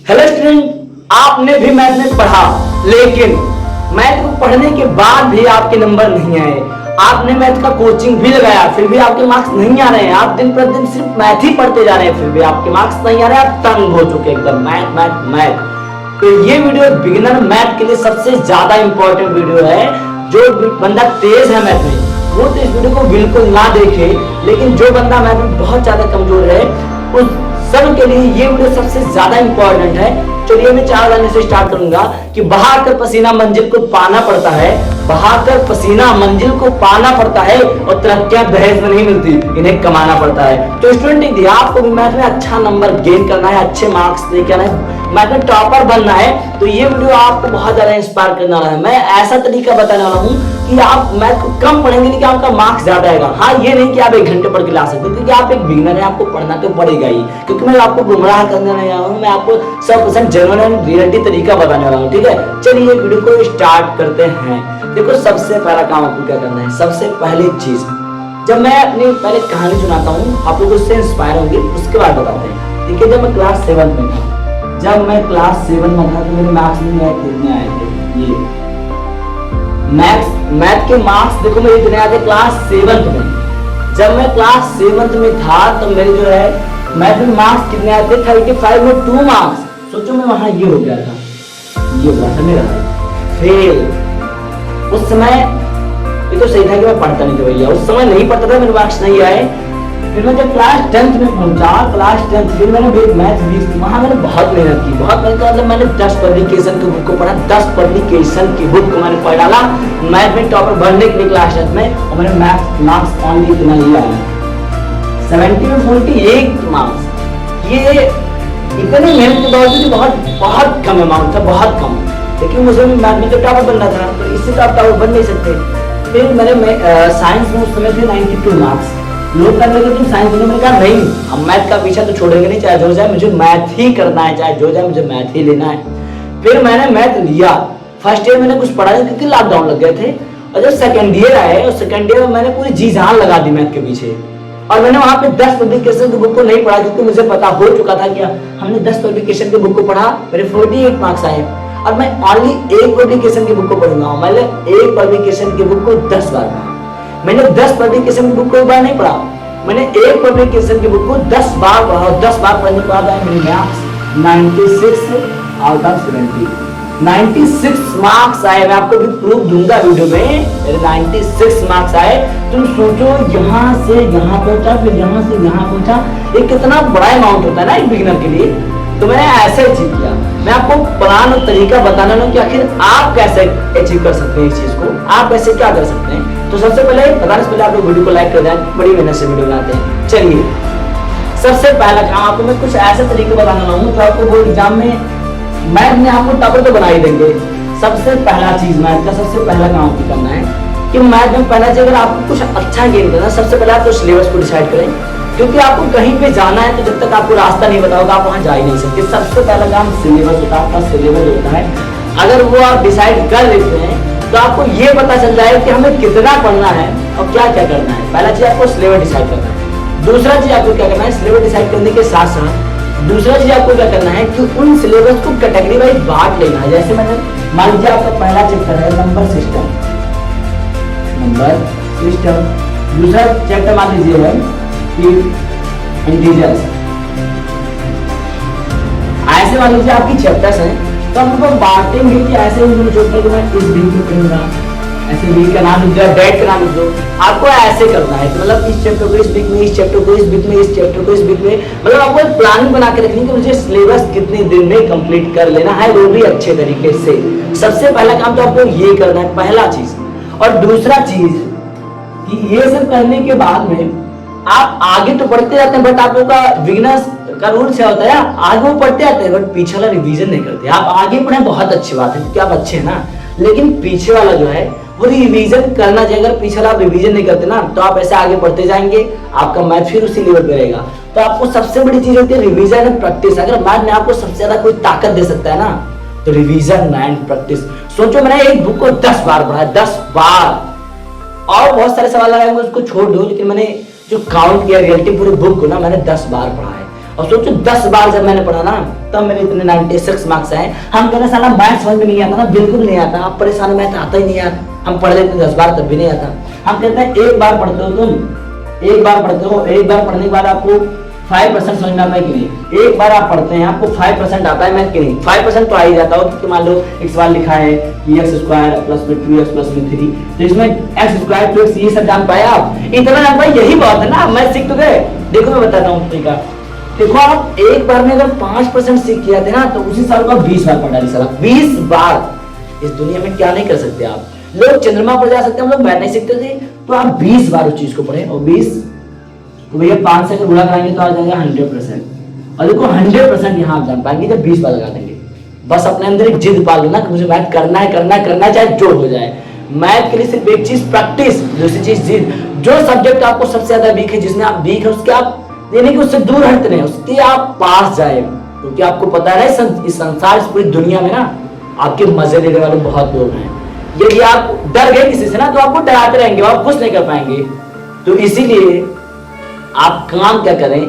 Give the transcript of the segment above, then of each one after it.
Hello student, आपने भी math में पढ़ा, लेकिन मैथ को पढ़ने के बाद भी आपके नंबर नहीं आए। आपने मैथ का कोचिंग भी लगाया, फिर भी आपके मार्क्स नहीं आ रहे हैं। आप दिन प्रतिदिन सिर्फ मैथ ही पढ़ते जा रहे हैं, फिर भी आपके मार्क्स नहीं आ रहे। आप तंग हो चुके एकदम मैथ मैथ मैथ। तो ये वीडियो बिगिनर मैथ के लिए सबसे ज्यादा इंपॉर्टेंट वीडियो है। जो बंदा तेज है मैथ में वो तो इस वीडियो को बिल्कुल ना देखे, लेकिन जो बंदा मैथ में बहुत ज्यादा कमजोर है उस सब के लिए ये वीडियो सबसे ज्यादा इंपॉर्टेंट है। चलिए मैं 4 लाइन से स्टार्ट करूंगा कि बहाकर पसीना मंजिल को पाना पड़ता है, बहाकर पसीना मंजिल को पाना पड़ता है, और तरक्कियां दहेज में नहीं मिलती, इन्हें कमाना पड़ता है। तो स्टूडेंट यदि आपको भी मैथ में अच्छा नंबर गेन करना है, अच्छे मार्क्स लेकर आना है, मैथ में टॉपर बनना है, तो ये वीडियो आपको बहुत ज्यादा इंस्पायर करने वाला है। मैं ऐसा तरीका बताने वाला हूँ कि आप मैथ को कम पढ़ेंगे लेकिन आपका मार्क्स ज्यादा आएगा। हाँ, ये नहीं कि आप 1 घंटे पढ़ के ला सकते, क्योंकि आप एक बिगिनर है, आपको पढ़ना तो पड़ेगा ही। क्योंकि मैं आपको गुमराह करने नहीं आया हूँ, मैं आपको 100% जेन्युइन एंड रियलिटी तरीका बताने वाला हूँ। ठीक है, चलिए वीडियो को स्टार्ट करते हैं। देखो, सबसे पहला काम आपको क्या करना है। सबसे पहली चीज, जब मैं अपनी पहले कहानी सुनाता हूँ, आप लोग उससे इंस्पायर होंगे, उसके बाद बताते हैं। ठीक है, जब मैं क्लास 7 में था, तो मेरे मार्क्स नहीं आए, कितने आए थे ये मैथ के मार्क्स देखो मेरे इतने आए थे क्लास 7 में। जब मैं क्लास 7 में था तो मेरे जो है मैथ में मार्क्स कितने आए थे, 35 में 2 मार्क्स। सोचो मैं वहां ये हो गया था, ये हुआ था मेरा फेल। उस समय ये तो सही था कि मैं पढ़ता नहीं था भैया, उस समय नहीं पढ़ता था, मेरे मार्क्स नहीं आए। फिर मैं जब क्लास 10th में पहुंचा, क्लास 10th फिर मैंने मैथ 20, वहां मैंने बहुत मेहनत की, बहुत मेहनत का मतलब मैंने 10 पब्लिकेशन की बुक को पढ़ा, 10 पब्लिकेशन की बुक को मैंने पढ़ डाला मैथ में टॉपर बनने के लिए क्लास 10th में। और मेरे मैथ मार्क्स ऑनली इतना ही आया, 70 में 48 मार्क्स। ये इतनी मेहनत के बावजूद बहुत कम अमाउंट था, बहुत कम। लेकिन मुझे मैथ में तो टॉपर बनना था, तो इससे तो आप टॉपर बन नहीं सकते। फिर मैंने साइंस में उस समय थे 92 मार्क्स। लोग कहने लगे तुम साइंस में, मैंने कहा नहीं, हम मैथ का पीछा तो छोड़ेंगे नहीं, चाहे जो जाए मुझे मैथ ही करना है, चाहे जो जाए मुझे मैथ ही लेना है। फिर मैंने मैथ लिया। फर्स्ट ईयर मैंने कुछ पढ़ा नहीं क्योंकि लॉकडाउन लग गए थे, और जब सेकंड ईयर आए और सेकंड ईयर में मैंने पूरी जी जान लगा दी मैथ के पीछे। और मैंने वहां पे 10 पब्लिकेशन की बुक को नहीं पढ़ा, क्योंकि मुझे पता हो चुका था कि हमने 10 पब्लिकेशन की बुक को पढ़ा, मेरे 48 मार्क्स आए। और मैं ओनली एक पब्लिकेशन की बुक को पढ़ूंगा, मैंने एक पब्लिकेशन की बुक को 10 बार पढ़ा। मैंने 10 पब्लिकेशन की बुक को एक बार नहीं पढ़ा, मैंने एक पब्लिकेशन की बुक को 10 बार पढ़ा। 10 बार पढ़ने के बाद आए मेरे मार्क्स 96 आउट ऑफ 70, 96 मार्क्स आए। मैं आपको भी प्रूफ दूंगा वीडियो में, मेरे 96 मार्क्स आए। तुम सोचो, यहाँ से यहाँ पहुंचा, फिर यहाँ से यहाँ पहुंचा, ये कितना बड़ा अमाउंट होता है ना एक बिगिनर के लिए। तो मैंने ऐसे अचीव किया। मैं आपको प्लान और तरीका बताना हूं कि आखिर आप कैसे अचीव कर सकते हैं इस चीज को, आप कैसे क्या कर सकते हैं। तो सबसे पहले बताने से पहले आप लोग वीडियो को लाइक कर दें, बड़ी मेहनत से वीडियो बनाते हैं। चलिए, सबसे पहला काम आपको मैं कुछ ऐसे तरीके बताना हूँ जो आपको बोर्ड एग्जाम में मैथ में आपको टॉपर तो बना ही देंगे। सबसे पहला चीज मैथ का सबसे पहला काम आपको करना है कि मैथ में पहला चीज, अगर आपको कुछ अच्छा गेन करना है, सबसे पहले आप तो सिलेबस को डिसाइड करें। क्योंकि आपको कहीं पे जाना है तो जब तक आपको रास्ता नहीं बताओगे आप वहां जा ही नहीं सकते। सबसे पहला काम सिलेबस होता है, आपका सिलेबस होता है। अगर वो आप डिसाइड कर लेते हैं तो आपको ये पता चल जाएगा कि हमें कितना पढ़ना है और क्या क्या करना है। पहला चीज आपको सिलेबस डिसाइड करना है। दूसरा चीज आपको क्या करना है, सिलेबस डिसाइड करने के साथ साथ दूसरा चीज आपको क्या करना है कि उन सिलेबस को कैटेगरी वाइज बांट लेना है। जैसे मैंने मान लीजिए आपका पहला चैप्टर है नंबर सिस्टम, दूसरा चैप्टर मान लीजिए है इंटीजर्स। ऐसे मान लीजिए आपकी चैप्टर्स हैं, तो हम उनको बांटेंगे कि ऐसे चैप्टर को मैं इस वीक में पढ़ूंगा, ऐसे वीक का नाम लिख दो, डेट का नाम लिख दो। आपको ऐसे करना है, मतलब इस चैप्टर को इस वीक में, इस चैप्टर को इस वीक में, इस चैप्टर को इस वीक में, मतलब आपको एक प्लानिंग बना के रखनी है कि मुझे सिलेबस कितने दिन में कंप्लीट कर लेना है, वो भी अच्छे तरीके से। सबसे पहला काम तो आपको ये करना है, पहला चीज। और दूसरा चीज कि ये सब करने के बाद में आप आगे तो पढ़ते जाते हैं, बट आप लोगों का बिगिनर्स का रूल क्या होता है, आगे वो पढ़ते जाते हैं बट पीछे वाला रिवीजन नहीं करते। आप आगे पढ़े बहुत अच्छी बात है क्योंकि आप अच्छे हैं ना, लेकिन पीछे वाला जो है वो रिवीजन करना चाहिए। अगर पीछे वाला आप रिवीजन नहीं करते ना तो आप ऐसे आगे बढ़ते जाएंगे, आपका मैथ फिर उसी लेवल पे रहेगा। तो आपको सबसे बड़ी चीज होती है रिवीजन एंड प्रैक्टिस। अगर मैथ में आपको सबसे ज्यादा कोई ताकत दे सकता है ना तो रिवीजन एंड प्रैक्टिस। सोचो, मैंने एक बुक को 10 बार पढ़ा, 10 बार। और बहुत सारे सवाल आए, उसको छोड़ दो, लेकिन मैंने जो काउंट किया रियलिटी पूरे बुक को ना मैंने 10 बार पढ़ा है। और सोचो 10 बार जब मैंने पढ़ा ना तब मेरे इतने 96 मार्क्स आए। हम कहते साला मैथ समझ में नहीं आता ना, बिल्कुल नहीं आता। आप परेशान, मैथ आता ही नहीं यार। हम पढ़ लेते 10 बार तब भी नहीं आता। हम कहते हैं एक बार पढ़ते हो तुम, एक बार पढ़ते हो, एक बार पढ़ने के बाद आपको 5% समझ में आता है कि नहीं। एक बार आप पढ़ते हैं आपको 5% आता है मैथ कि नहीं। 5% तो आ ही जाता हो, क्योंकि मान लो एक सवाल लिखा है कि x स्क्वायर प्लस में 2x प्लस में 3, तो इसमें x स्क्वायर 2x ये सब जान पाए आप, इतना जान पाए, यही बहुत है ना। मैं सीख तो गए। देखो मैं बताता हूँ तरीका। देखो आप एक बार में अगर 5% सीख किया थे ना तो उसी साल को आप 20 बार पढ़ा साला, 20 बार। इस दुनिया में क्या नहीं कर सकते आप। लोग चंद्रमा पर जा सकते हैं, हम लोग मैथ नहीं सीखते थे, तो आप 20 बार उस चीज को पढ़े। और 20 तो भैया 5 से अगर गुणा कराएंगे तो आ जाएगा 100%। और देखो 100% यहाँ आप जान पाएंगे जब 20 बार लगा देंगे। बस अपने अंदर एक जिद पाल लो ना कि मुझे मैथ करना है, करना है, करना है, चाहे जो हो जाए। मैथ के लिए सिर्फ एक चीज प्रैक्टिस, दूसरी चीज जिद। जो सब्जेक्ट आपको सबसे ज्यादा वीक है, जिसमें आप वीक है, उसके आप यानी कि उससे दूर हटते नहीं, उसके आप पास जाए। क्योंकि आपको पता है इस संसार, इस पूरी दुनिया में ना आपके मजे लेने वाले बहुत लोग हैं। यदि आप डर गए किसी से ना तो आपको डराते रहेंगे, आप कुछ नहीं कर पाएंगे। तो इसीलिए आप काम क्या करें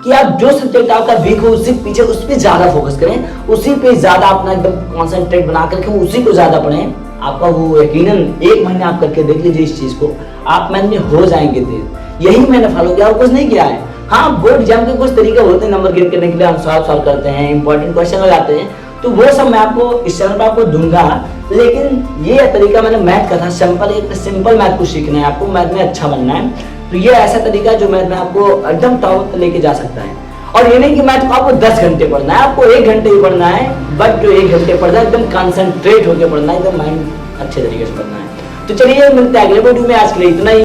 कि आप जो सब्जेक्ट आपका वीक हो उससे पीछे उस पर ज्यादा फोकस करें, उसी पे ज्यादा अपना एकदम कॉन्सेंट्रेट बना करके उसी को ज्यादा पढ़ें। आपका वो यकीनन 1 महीने आप करके देख लीजिए इस चीज को, आप मैथ में हो जाएंगे तेज। यही मैंने फॉलो किया और कुछ नहीं किया है। हाँ, बोर्ड एग्जाम के कुछ तरीके होते हैं नंबर गेन करने के लिए, हम सॉल्व करते हैं, इंपॉर्टेंट क्वेश्चन लगाते हैं, तो वो सब मैं आपको इस चैनल पर आपको दूंगा। लेकिन ये तरीका मैंने मैथ का था, सिंपल मैथ को सीखना है आपको, मैथ में अच्छा बनना है, तो ये ऐसा तरीका है जो मैथ में आपको एकदम टॉप पे लेके जा सकता है। और ये नहीं कि मैथ को आपको 10 घंटे पढ़ना है, आपको 1 घंटे ही पढ़ना है, बट जो 1 घंटे पढ़ना है एकदम कंसंट्रेट होकर पढ़ना है, एकदम माइंड अच्छे तरीके से पढ़ना है। तो चलिए मिलते हैं अगले वीडियो में, आज के लिए इतना ही।